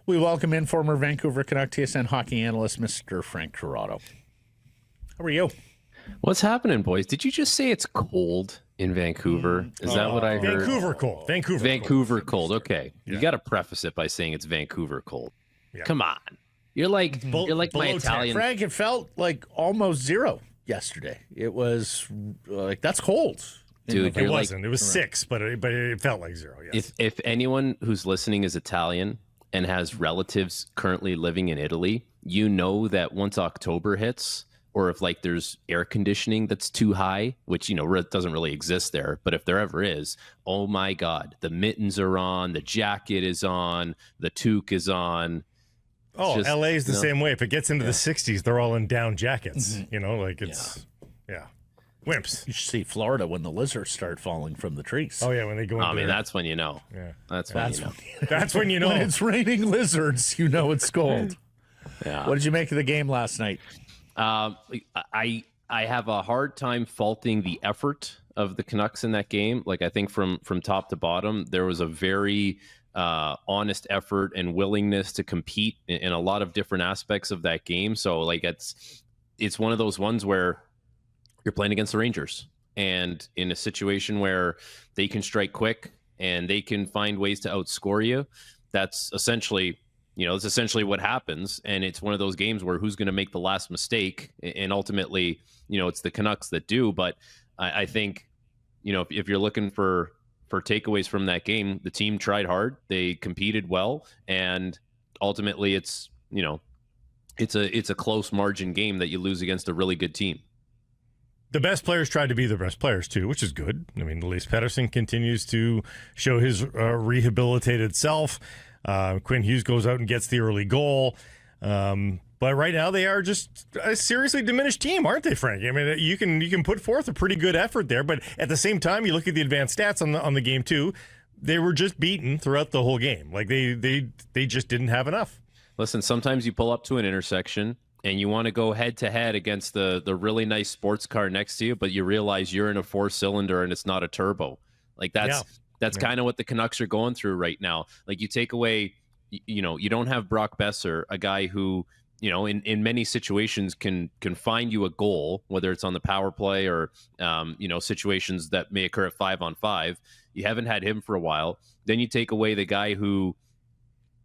We welcome in former Vancouver Canuck TSN hockey analyst, Mr. Frank Corrado. How are you? What's happening, boys? Did you just say it's cold in Vancouver? Is that what I heard? Vancouver cold. Okay. Yeah. You got to preface it by saying it's Vancouver cold. Yeah. Come on. You're like my Italian. Frank, it felt like almost zero yesterday. It was like, that's cold. Dude, it wasn't. It was 6, but it felt like zero. Yes. If anyone who's listening is Italian and has relatives currently living in Italy, you know that once October hits, or if like there's air conditioning that's too high, which, you know, doesn't really exist there, but if there ever is, oh my God, the mittens are on, the jacket is on, the toque is on. Oh, just, LA is the same way. If it gets into the 60s, they're all in down jackets. You know, like it's, wimps. You should see Florida when the lizards start falling from the trees. Oh, yeah, when they go into that's when you know. Yeah. That's when you know. That's when you know. When it's raining lizards, you know it's cold. Yeah. What did you make of the game last night? I have a hard time faulting the effort of the Canucks in that game. Like, I think from top to bottom, there was a very honest effort and willingness to compete in a lot of different aspects of that game. So, like, it's one of those ones where you're playing against the Rangers, and in a situation where they can strike quick and they can find ways to outscore you, that's essentially what happens. And it's one of those games where who's going to make the last mistake, and ultimately, you know, it's the Canucks that do. But I think, you know, if you're looking for takeaways from that game, the team tried hard, they competed well, and ultimately it's a close margin game that you lose against a really good team. The best players tried to be the best players, too, which is good. I mean, Elias Pettersson continues to show his rehabilitated self. Quinn Hughes goes out and gets the early goal. But right now they are just a seriously diminished team, aren't they, Frank? I mean, you can put forth a pretty good effort there, but at the same time, you look at the advanced stats on the game, too. They were just beaten throughout the whole game. Like, they just didn't have enough. Listen, sometimes you pull up to an intersection and you want to go head-to-head against the really nice sports car next to you, but you realize you're in a 4-cylinder and it's not a turbo. Like, that's kind of what the Canucks are going through right now. Like, you take away, you know, you don't have Brock Besser, a guy who, you know, in many situations can find you a goal, whether it's on the power play or, you know, situations that may occur at 5-on-5. You haven't had him for a while. Then you take away the guy who,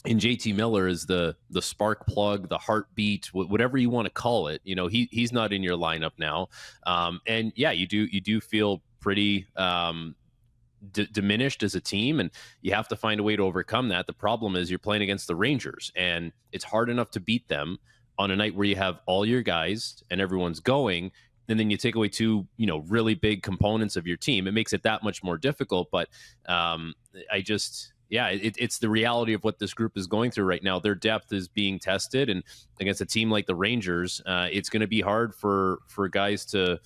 in JT Miller, is the spark plug, the heartbeat, whatever you want to call it. You know, he's not in your lineup now. And yeah, you do feel pretty diminished as a team, and you have to find a way to overcome that. The problem is you're playing against the Rangers, and it's hard enough to beat them on a night where you have all your guys and everyone's going, and then you take away two, you know, really big components of your team. It makes it that much more difficult. But it's the reality of what this group is going through right now. Their depth is being tested, and against a team like the Rangers, it's going to be hard for guys to,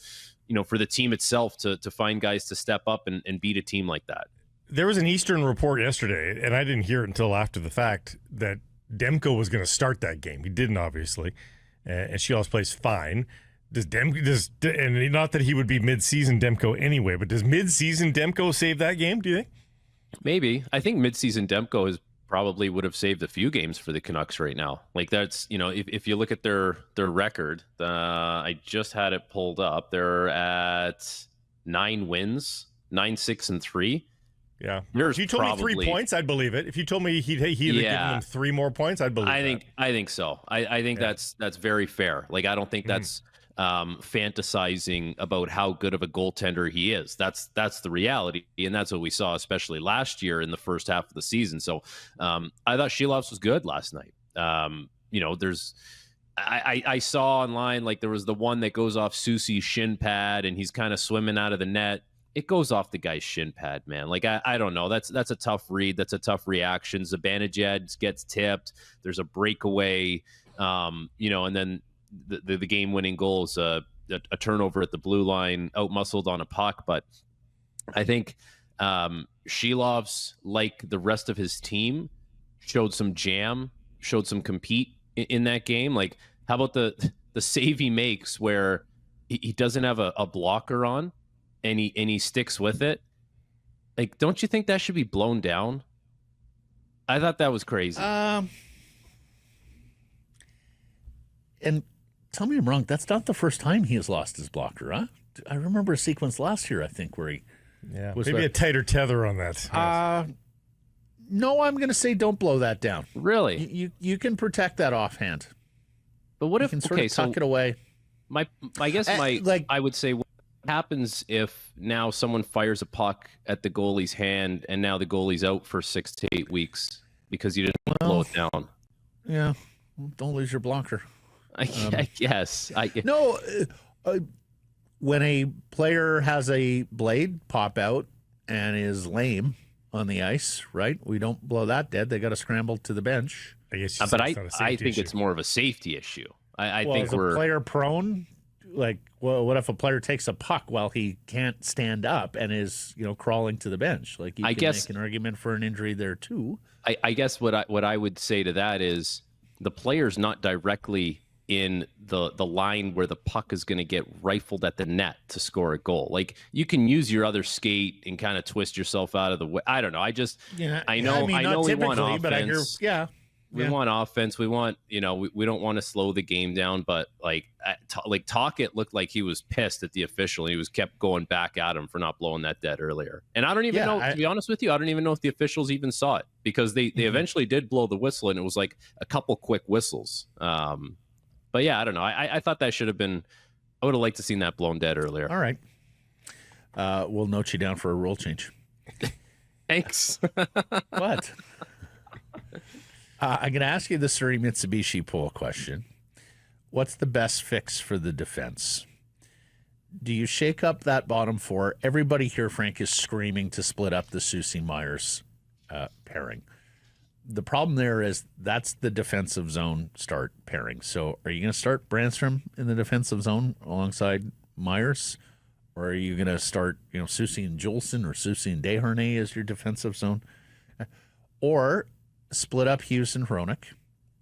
you know, for the team itself to find guys to step up and beat a team like that. There was an Eastern report yesterday, and I didn't hear it until after the fact, that Demko was going to start that game. He didn't, obviously, and Sheelos plays fine. And not that he would be mid-season Demko anyway, but does mid-season Demko save that game, do you think? Maybe. I think mid-season Demko probably would have saved a few games for the Canucks right now. Like, that's, you know, if you look at their record, I just had it pulled up. They're at 9 wins, 9-6-3. Yeah. If you told me 3 points, I'd believe it. If you told me he'd have given them 3 more points, I'd believe it. I think so. I think that's very fair. Like, I don't think that's fantasizing about how good of a goaltender he is. That's the reality, and that's what we saw, especially last year in the first half of the season. So I thought Sheelos was good last night. You know, I saw online, like, there was the one that goes off Soucy's shin pad and he's kind of swimming out of the net. It goes off the guy's shin pad, man. Like, I don't know. That's a tough read. That's a tough reaction. Zibanejad gets tipped. There's a breakaway, you know, and then the game-winning goal is a turnover at the blue line, out-muscled on a puck. But I think Sheelov's, like the rest of his team, showed some jam, showed some compete in that game. Like, how about the save he makes where he doesn't have a blocker on, and he sticks with it? Like, don't you think that should be blown down? I thought that was crazy. And tell me I'm wrong, that's not the first time he has lost his blocker, huh? I remember a sequence last year, I think, where he was maybe a tighter tether on that. No, I'm going to say don't blow that down. Really? You can protect that offhand. But what You if can sort of tuck it away. I would say what happens if now someone fires a puck at the goalie's hand and now the goalie's out for 6 to 8 weeks because you didn't blow it down? Yeah, don't lose your blocker. I guess. No, when a player has a blade pop out and is lame on the ice, right? We don't blow that dead. They got to scramble to the bench. I guess, but I think it's more of a safety issue. I think is a player prone. Like, well, what if a player takes a puck while he can't stand up and is, crawling to the bench? Like, you can make an argument for an injury there too. I guess what I would say to that is the player's not directly in the line where the puck is going to get rifled at the net to score a goal. Like, you can use your other skate and kind of twist yourself out of the way. I don't know. I know we want offense. But I hear, we want offense. We want, we don't want to slow the game down, but like Tocchet looked like he was pissed at the official. He was kept going back at him for not blowing that dead earlier. And I don't even know, to be honest with you, I don't even know if the officials even saw it, because they eventually did blow the whistle, and it was like a couple quick whistles. But yeah, I don't know. I thought that should have been, I would have liked to seen that blown dead earlier. All right. We'll note you down for a rule change. Thanks. What? I'm going to ask you the Surrey Mitsubishi poll question. What's the best fix for the defense? Do you shake up that bottom four? Everybody here, Frank, is screaming to split up the Soucy-Myers pairing. The problem there is that's the defensive zone start pairing. So are you going to start Brandstrom in the defensive zone alongside Myers? Or are you going to start, Soucy and Juleson, or Soucy and Desharnais as your defensive zone? Or split up Hughes and Hronik.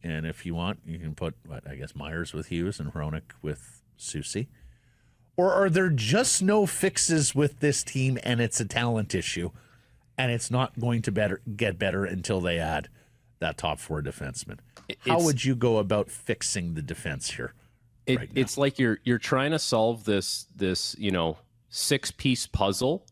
And if you want, you can put, Myers with Hughes and Hronik with Soucy. Or are there just no fixes with this team and it's a talent issue, and it's not going to get better until they add that top four defenseman? How would you go about fixing the defense here? It's like you're trying to solve this 6-piece puzzle,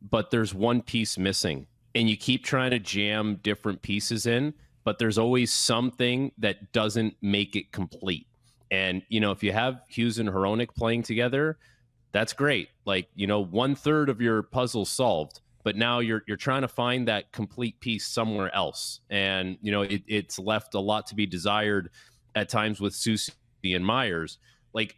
but there's one piece missing. And you keep trying to jam different pieces in, but there's always something that doesn't make it complete. And, if you have Hughes and Hronik playing together, that's great. Like, 1/3 of your puzzle solved, but now you're trying to find that complete piece somewhere else. And, it's left a lot to be desired at times with Soucy and Myers. Like,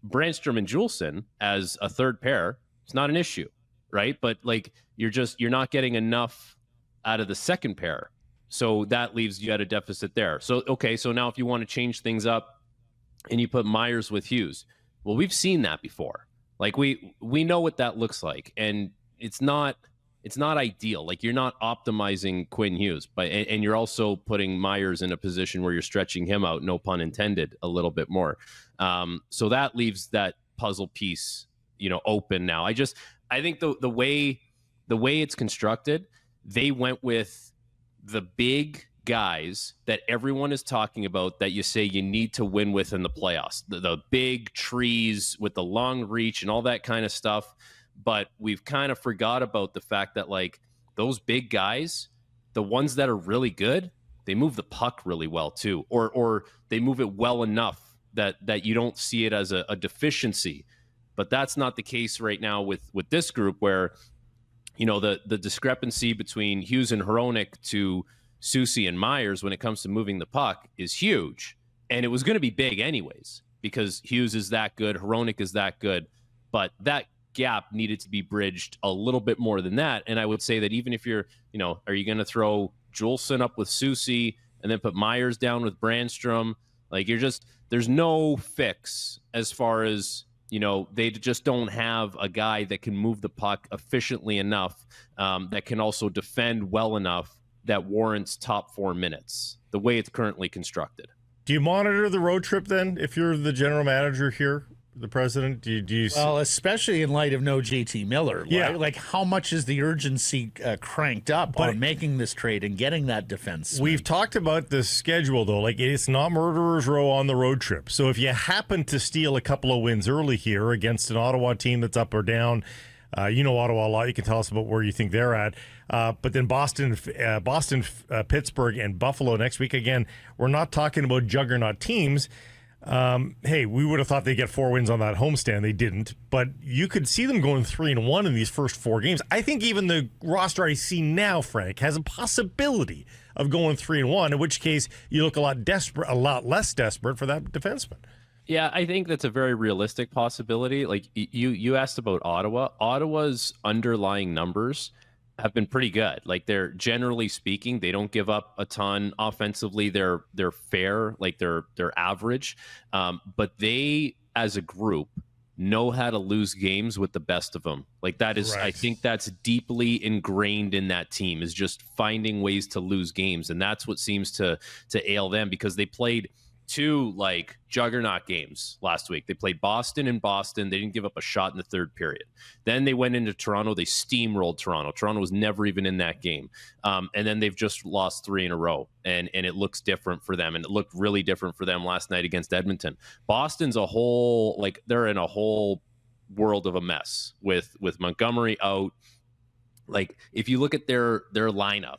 Brandstrom and Juleson as a third pair, it's not an issue, right? But like, you're not getting enough out of the second pair. So that leaves you at a deficit there. So, okay, so now if you want to change things up and you put Myers with Hughes, well, we've seen that before. Like, we know what that looks like, and it's not ideal. Like, you're not optimizing Quinn Hughes, and you're also putting Myers in a position where you're stretching him out, no pun intended, a little bit more. So that leaves that puzzle piece, open now. I think the way it's constructed, they went with the big guys that everyone is talking about that you say you need to win with in the playoffs. The big trees with the long reach and all that kind of stuff. But we've kind of forgot about the fact that, like, those big guys, the ones that are really good, they move the puck really well too, or they move it well enough that you don't see it as a deficiency. But that's not the case right now with this group, where the discrepancy between Hughes and Hronik to Soucy and Myers when it comes to moving the puck is huge. And it was going to be big anyways, because Hughes is that good, Hronik is that good. But that gap needed to be bridged a little bit more than that. And I would say that even if you're, are you going to throw Juleson up with Soucy and then put Myers down with Brandstrom? Like, there's no fix as far as, they just don't have a guy that can move the puck efficiently enough, that can also defend well enough that warrants top 4 minutes, the way it's currently constructed. Do you monitor the road trip then, if you're the general manager here? the president? Do you Well, especially in light of no JT Miller. Yeah. Like how much is the urgency cranked up on making this trade and getting that defense? We've talked about the schedule, though. Like, it's not Murderer's Row on the road trip. So if you happen to steal a couple of wins early here against an Ottawa team that's up or down, you know Ottawa a lot. You can tell us about where you think they're at. But then Boston, Pittsburgh, and Buffalo next week. Again, we're not talking about juggernaut teams. Hey, we would have thought they'd get 4 wins on that homestand. They didn't. But you could see them going 3-1 in these first 4 games. I think even the roster I see now, Frank, has a possibility of going 3-1, in which case you look a lot less desperate for that defenseman. Yeah, I think that's a very realistic possibility. Like you asked about Ottawa. Ottawa's underlying numbers have been pretty good. Like, they're generally speaking, they don't give up a ton offensively. They're fair, like they're average. But they, as a group, know how to lose games with the best of them. Like, that is, right. I think that's deeply ingrained in that team, is just finding ways to lose games, and that's what seems to ail them, because they played 2 like juggernaut games last week. They played Boston in Boston. They didn't give up a shot in the third period. Then they went into Toronto. They steamrolled Toronto. Toronto was never even in that game. And then they've just lost 3 in a row. And it looks different for them. And it looked really different for them last night against Edmonton. Boston's a whole, like, they're in a whole world of a mess with Montgomery out. Like, if you look at their lineup,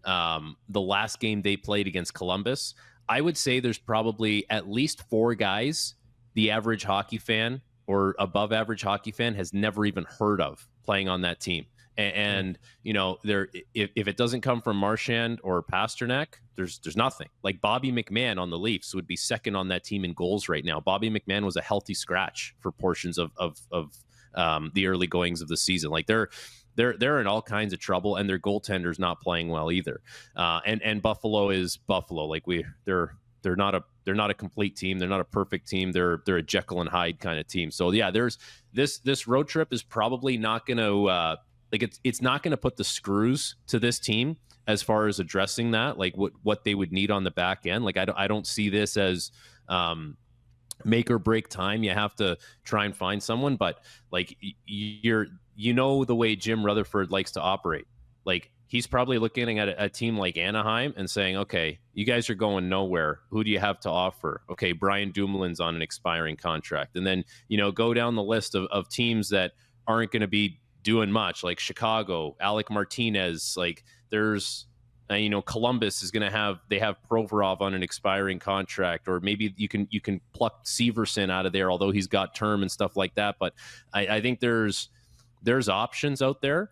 the last game they played against Columbus, I would say there's probably at least 4 guys the average hockey fan or above average hockey fan has never even heard of playing on that team. And you know, if it doesn't come from Marchand or Pasternak, there's nothing. Like, Bobby McMahon on the Leafs would be second on that team in goals right now. Bobby McMahon was a healthy scratch for portions of the early goings of the season. Like, they're in all kinds of trouble, and their goaltender's not playing well either. And Buffalo is Buffalo. Like, they're not a complete team. They're not a perfect team. They're a Jekyll and Hyde kind of team. So yeah, there's this road trip is probably not going to it's not going to put the screws to this team as far as addressing that, like what they would need on the back end. Like, I don't see this as make or break time. You have to try and find someone, but like, you know the way Jim Rutherford likes to operate. Like, he's probably looking at a team like Anaheim and saying, okay, you guys are going nowhere. Who do you have to offer? Okay, Brian Dumoulin's on an expiring contract. And then, you know, go down the list of teams that aren't going to be doing much, like Chicago, Alec Martinez. Like, there's, Columbus is going to they have Provorov on an expiring contract, or maybe you can pluck Severson out of there, although he's got term and stuff like that. But I think there's options out there,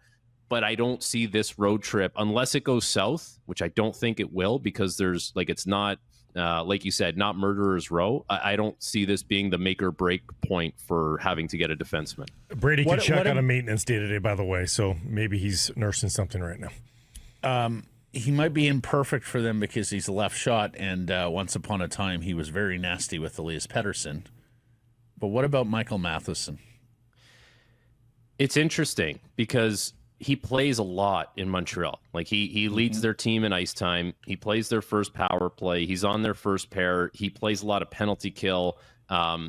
but I don't see this road trip, unless it goes south, which I don't think it will, because there's, like, it's not, like you said, not Murderer's Row. I don't see this being the make or break point for having to get a defenseman. Brady can check on a maintenance day today, by the way, so maybe he's nursing something right now. He might be imperfect for them because he's a left shot, and once upon a time he was very nasty with Elias Pettersson. But what about Michael Matheson? It's interesting because he plays a lot in Montreal. Like, he leads their team in ice time. He plays their first power play. He's on their first pair. He plays a lot of penalty kill.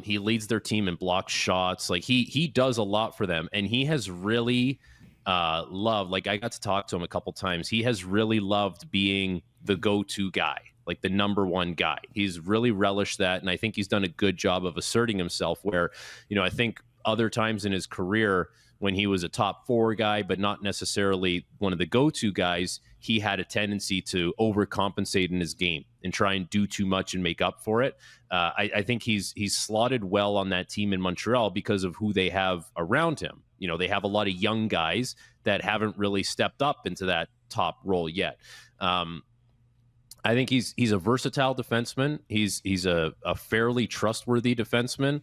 He leads their team in blocked shots. Like, he does a lot for them, and he has really loved. Like, I got to talk to him a couple times. He has really loved being the go-to guy, like the number one guy. He's really relished that, and I think he's done a good job of asserting himself. Where, I think other times in his career, when he was a top 4 guy, but not necessarily one of the go-to guys, he had a tendency to overcompensate in his game and try and do too much and make up for it. I think he's slotted well on that team in Montreal because of who they have around him. They have a lot of young guys that haven't really stepped up into that top role yet. I think he's a versatile defenseman. He's a fairly trustworthy defenseman.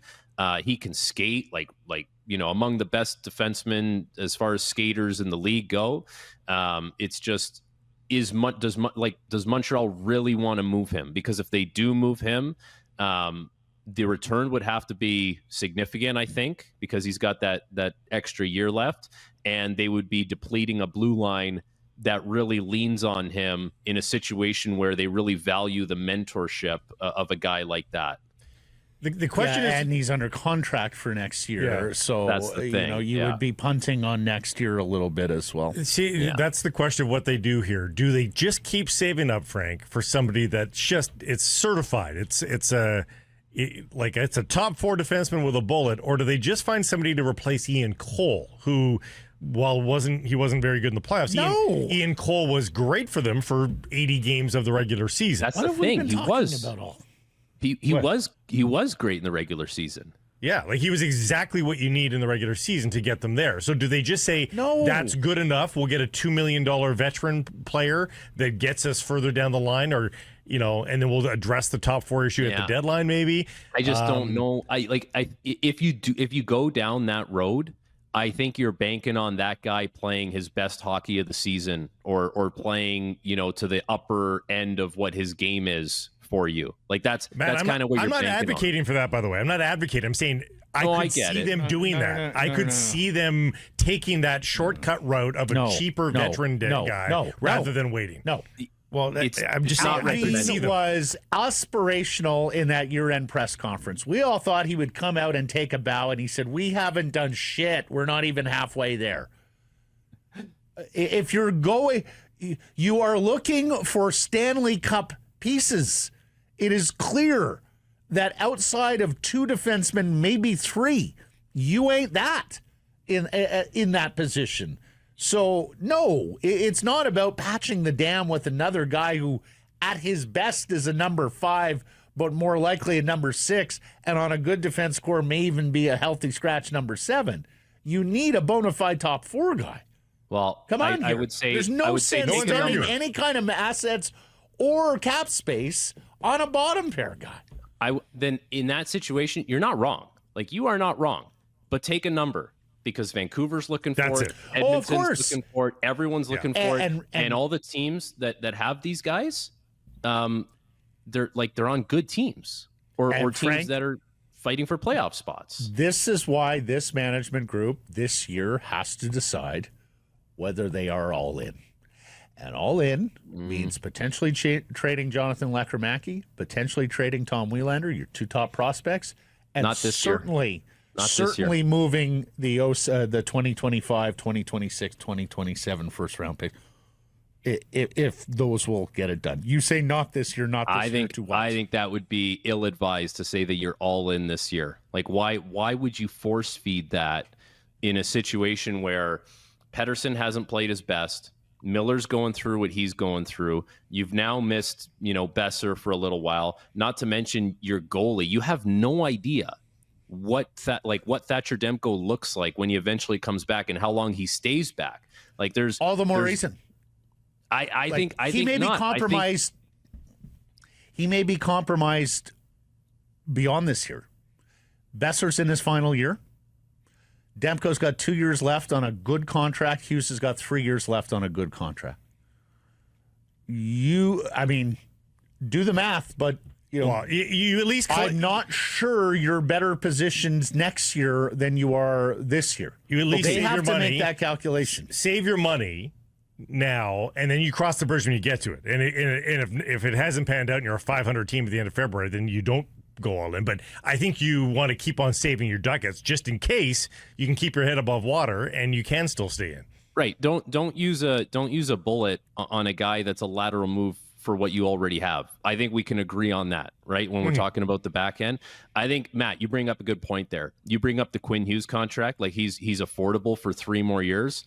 He can skate like among the best defensemen as far as skaters in the league go. It's just, does Montreal really want to move him? Because if they do move him, the return would have to be significant, I think, because he's got that extra year left, and they would be depleting a blue line that really leans on him in a situation where they really value the mentorship of a guy like that. The question is, and he's under contract for next year, so that's the thing. you would be punting on next year a little bit as well. See, that's the question of what they do here. Do they just keep saving up, Frank, for somebody that's just it's certified? It's a top 4 defenseman with a bullet, or do they just find somebody to replace Ian Cole, who, while wasn't very good in the playoffs? No. Ian Cole was great for them for 80 games of the regular season. That's the thing. He was great in the regular season. Yeah, like he was exactly what you need in the regular season to get them there. So do they just say, no, that's good enough, we'll get a $2 million veteran player that gets us further down the line, or, and then we'll address the top 4 issue at the deadline maybe? I just don't know. If you go down that road, I think you're banking on that guy playing his best hockey of the season, or playing, to the upper end of what his game is for you. Like that's kind of what you're banking on. I'm not advocating for that, by the way. I'm not advocating. I'm saying I could see them doing that. I could see them taking that shortcut route of a cheaper veteran guy rather than waiting. No. Well, I'm just not recommending. It was aspirational in that year-end press conference. We all thought he would come out and take a bow, and he said, "We haven't done shit. We're not even halfway there." If you're going, you are looking for Stanley Cup pieces. It is clear that outside of 2 defensemen, maybe 3, you ain't that in that position. So, no, it's not about patching the dam with another guy who at his best is a number 5, but more likely a number 6, and on a good defense core may even be a healthy scratch number 7. You need a bona fide top 4 guy. Well, come on, I would say there's no sense spending any kind of assets or cap space on a bottom pair guy. Then in that situation, you're not wrong. Like, you are not wrong. But take a number, because Vancouver's looking for it. Edmonton's looking for it. Everyone's looking for it. And all the teams that have these guys, they're on good teams or teams Frank, that are fighting for playoff spots. This is why this management group this year has to decide whether they are all in. And all in means potentially trading Jonathan Lekramacky, potentially trading Tom Wielander, your 2 top prospects, and not this year. Certainly moving the 2025, 2026, 2027 first round pick. If those will get it done. You say not this year, not this year. I think that would be ill-advised to say that you're all in this year. Like, why would you force feed that in a situation where Pettersson hasn't played his best? Miller's going through what he's going through. You've now missed, Besser for a little while. Not to mention your goalie. You have no idea what Thatcher Demko looks like when he eventually comes back and how long he stays back. Like, there's all the more reason. I think he may be compromised. He may be compromised beyond this year. Besser's in his final year. Demko's got 2 years left on a good contract. Hughes has got 3 years left on a good contract. Do the math, but you at least. I'm not sure you're better positioned next year than you are this year. You at least have to make that calculation. Save your money now, and then you cross the bridge when you get to it. And if it hasn't panned out and you're a 500 team at the end of February, then you don't go all in. But I think you want to keep on saving your ducats just in case you can keep your head above water and you can still stay in. Right. Don't use a bullet on a guy that's a lateral move for what you already have. I think we can agree on that, right? When we're talking about the back end. I think, Matt, you bring up a good point there. You bring up the Quinn Hughes contract, like he's affordable for 3 more years.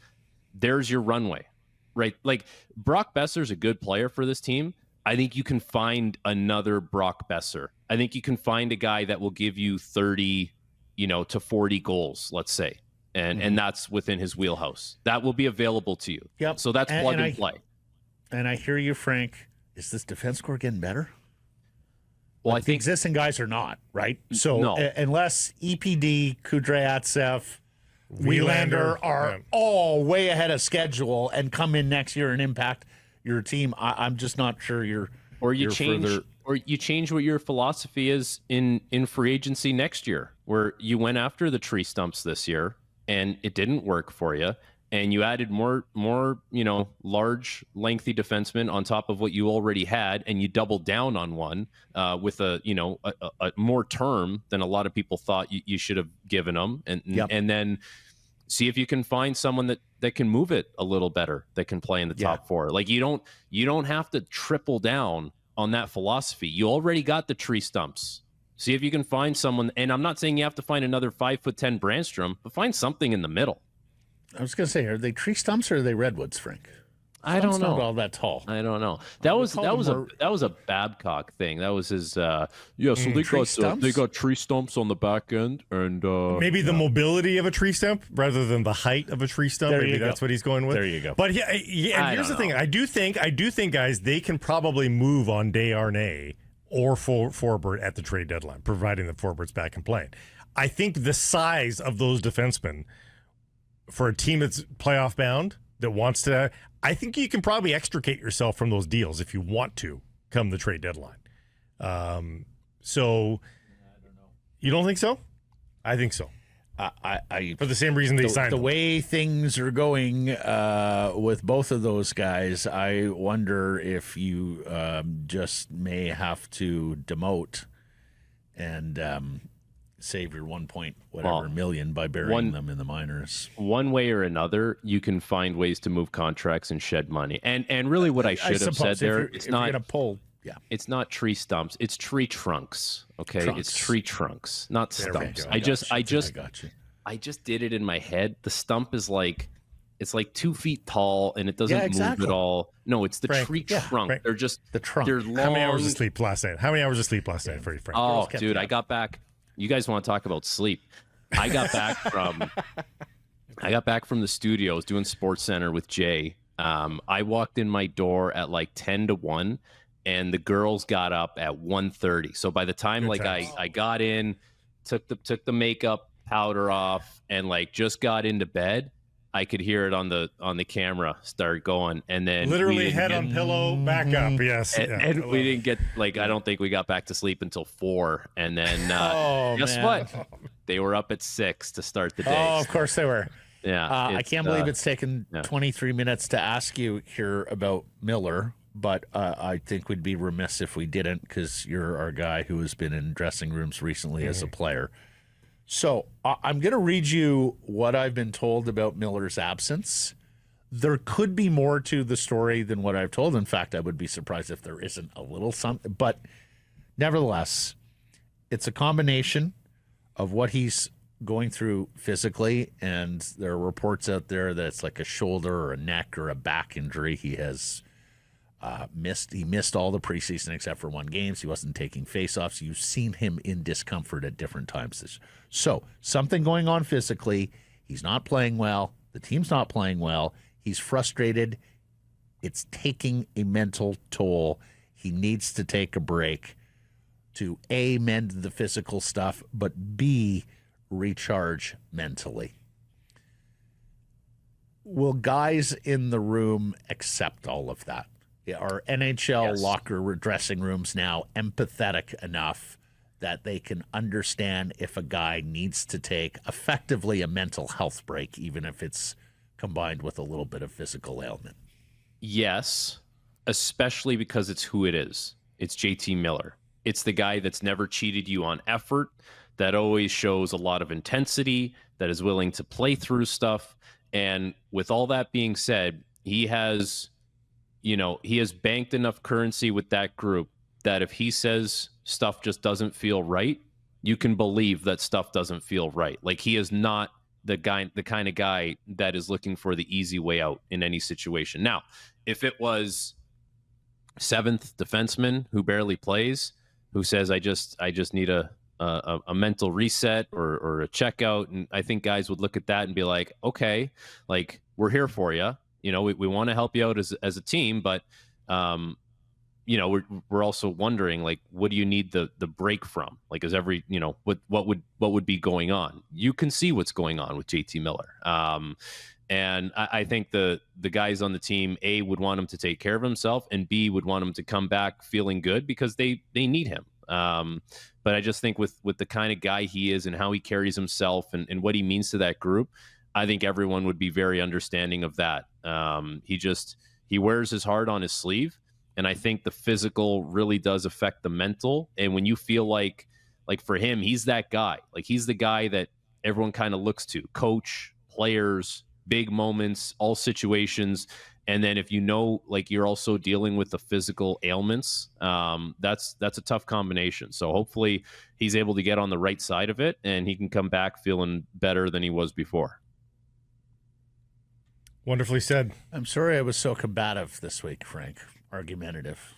There's your runway, right? Like, Brock Besser's a good player for this team. I think you can find another Brock Besser. I think you can find a guy that will give you 30, to 40 goals, let's say. And that's within his wheelhouse. That will be available to you. Yep. So that's plug and play. And I hear you, Frank. Is this defense core getting better? Well, I the think existing guys are not, right? So no. Unless EPD, Kudryavtsev, Wielander are all way ahead of schedule and come in next year and impact your team, I'm just not sure you're change what your philosophy is in free agency next year, where you went after the tree stumps this year and it didn't work for you, and you added more, large, lengthy defensemen on top of what you already had, and you doubled down on one with a more term than a lot of people thought you should have given them, and then see if you can find someone that can move it a little better, that can play in the top four. Like you don't have to triple down on that philosophy. You already got the tree stumps. See if you can find someone, and I'm not saying you have to find another 5'10" Brandstrom, but find something in the middle. I was going to say, are they tree stumps or are they redwoods, Frank? I don't know. Not all that tall. I don't know. That was a Babcock thing. That was his. So they got tree stumps on the back end, and maybe the mobility of a tree stump rather than the height of a tree stump. There maybe that's what he's going with. There you go. But and here's the thing. I do think, guys, they can probably move on Desharnais or Forbort at the trade deadline, providing that Forbort's back and playing. I think the size of those defensemen for a team that's playoff bound that wants to, I think you can probably extricate yourself from those deals if you want to come the trade deadline. So I don't know. You don't think so? I think so. I for the same reason they signed the them. way things are going with both of those guys, I wonder if you just may have to demote and save your 1 point million by burying them in the minors. One way or another, you can find ways to move contracts and shed money. And really, what I should have said there, it's not going to pull. Yeah, it's not tree stumps. It's tree trunks. Okay, it's tree trunks, not stumps. I just did it in my head. The stump is like, it's like 2 feet tall and it doesn't move at all. No, it's the tree trunk. Frank. They're just the trunk. They're long. How many hours of sleep last night? For you, Frank? Oh, dude, I got back. You guys want to talk about sleep? I got back from the studio. I was doing Sports Center with Jay. I walked in my door at like 10 to 1, and the girls got up at 1:30. So by the time I got in, took the makeup powder off, and like just got into bed, I could hear it on the camera start going, and then literally head on pillow, back up. Yes, and we didn't get I don't think we got back to sleep until 4, and then guess what? They were up at 6 to start the day. Oh, of course they were. Yeah, I can't believe it's taken 23 minutes to ask you here about Miller, but I think we'd be remiss if we didn't, because you're our guy who has been in dressing rooms recently as a player. So I'm going to read you what I've been told about Miller's absence. There could be more to the story than what I've told. In fact, I would be surprised if there isn't a little something. But nevertheless, it's a combination of what he's going through physically, and there are reports out there that it's like a shoulder or a neck or a back injury. He has missed all the preseason except for 1 game. So he wasn't taking faceoffs. You've seen him in discomfort at different times. So something going on physically. He's not playing well. The team's not playing well. He's frustrated. It's taking a mental toll. He needs to take a break to A, mend the physical stuff, but B, recharge mentally. Will guys in the room accept all of that? Are NHL locker dressing rooms now empathetic enough that they can understand if a guy needs to take effectively a mental health break, even if it's combined with a little bit of physical ailment? Yes, especially because it's who it is. It's JT Miller. It's the guy that's never cheated you on effort, that always shows a lot of intensity, that is willing to play through stuff. And with all that being said, he has banked enough currency with that group that if he says stuff just doesn't feel right, you can believe that stuff doesn't feel right. Like, he is not the kind of guy that is looking for the easy way out in any situation. Now, if it was 7th defenseman who barely plays, who says, I just need a mental reset or a checkout, and I think guys would look at that and be like, okay, like, we're here for you. We want to help you out as a team, but we're also wondering, like, what do you need the break from? Like, is what would be going on? You can see what's going on with JT Miller. And I think the guys on the team, A, would want him to take care of himself, and B, would want him to come back feeling good because they need him. But I just think with the kind of guy he is and how he carries himself and what he means to that group, I think everyone would be very understanding of that. He wears his heart on his sleeve, and I think the physical really does affect the mental. And when you feel like for him, he's that guy. Like, he's the guy that everyone kind of looks to, coach, players, big moments, all situations. And then if like, you're also dealing with the physical ailments, that's a tough combination. So hopefully he's able to get on the right side of it and he can come back feeling better than he was before. Wonderfully said. I'm sorry I was so combative this week, Frank. Argumentative.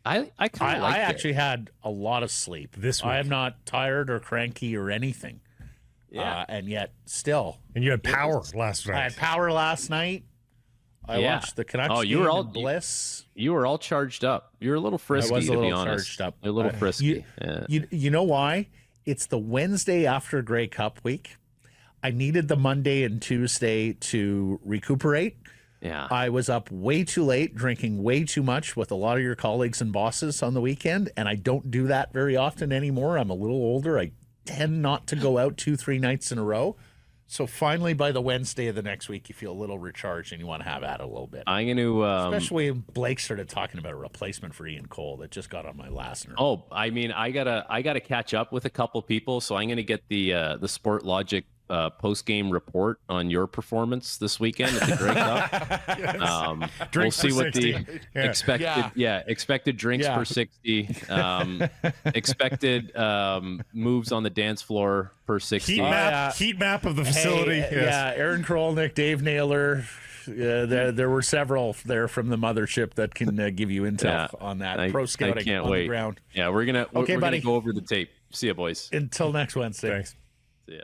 I actually had a lot of sleep this week. I am not tired or cranky or anything. Yeah. And yet still. And you had power last night. I had power last night. I watched the Canucks you were all in bliss. You were all charged up. You're a little frisky, I was a to be little honest. charged up. You're a little frisky. You know why? It's the Wednesday after Grey Cup week. I needed the Monday and Tuesday to recuperate. Yeah. I was up way too late, drinking way too much with a lot of your colleagues and bosses on the weekend, and I don't do that very often anymore. I'm a little older. I tend not to go out 2-3 nights in a row. So finally, by the Wednesday of the next week, you feel a little recharged and you want to have at it a little bit. I'm going to... Especially when Blake started talking about a replacement for Ian Cole. That just got on my last nerve. Oh, I mean, I gotta catch up with a couple people, so I'm going to get the Sport Logic post-game report on your performance this weekend at the Grey Cup. We'll see what the expected drinks per 60, expected moves on the dance floor per 60. Heat map of the facility. Hey, yeah, Aaron Krolnick, Dave Naylor. There were several there from the mothership that can give you intel on that. Pro scouting on the ground. Yeah, we're gonna go over the tape. See ya, boys. Until next Wednesday. Thanks. See ya.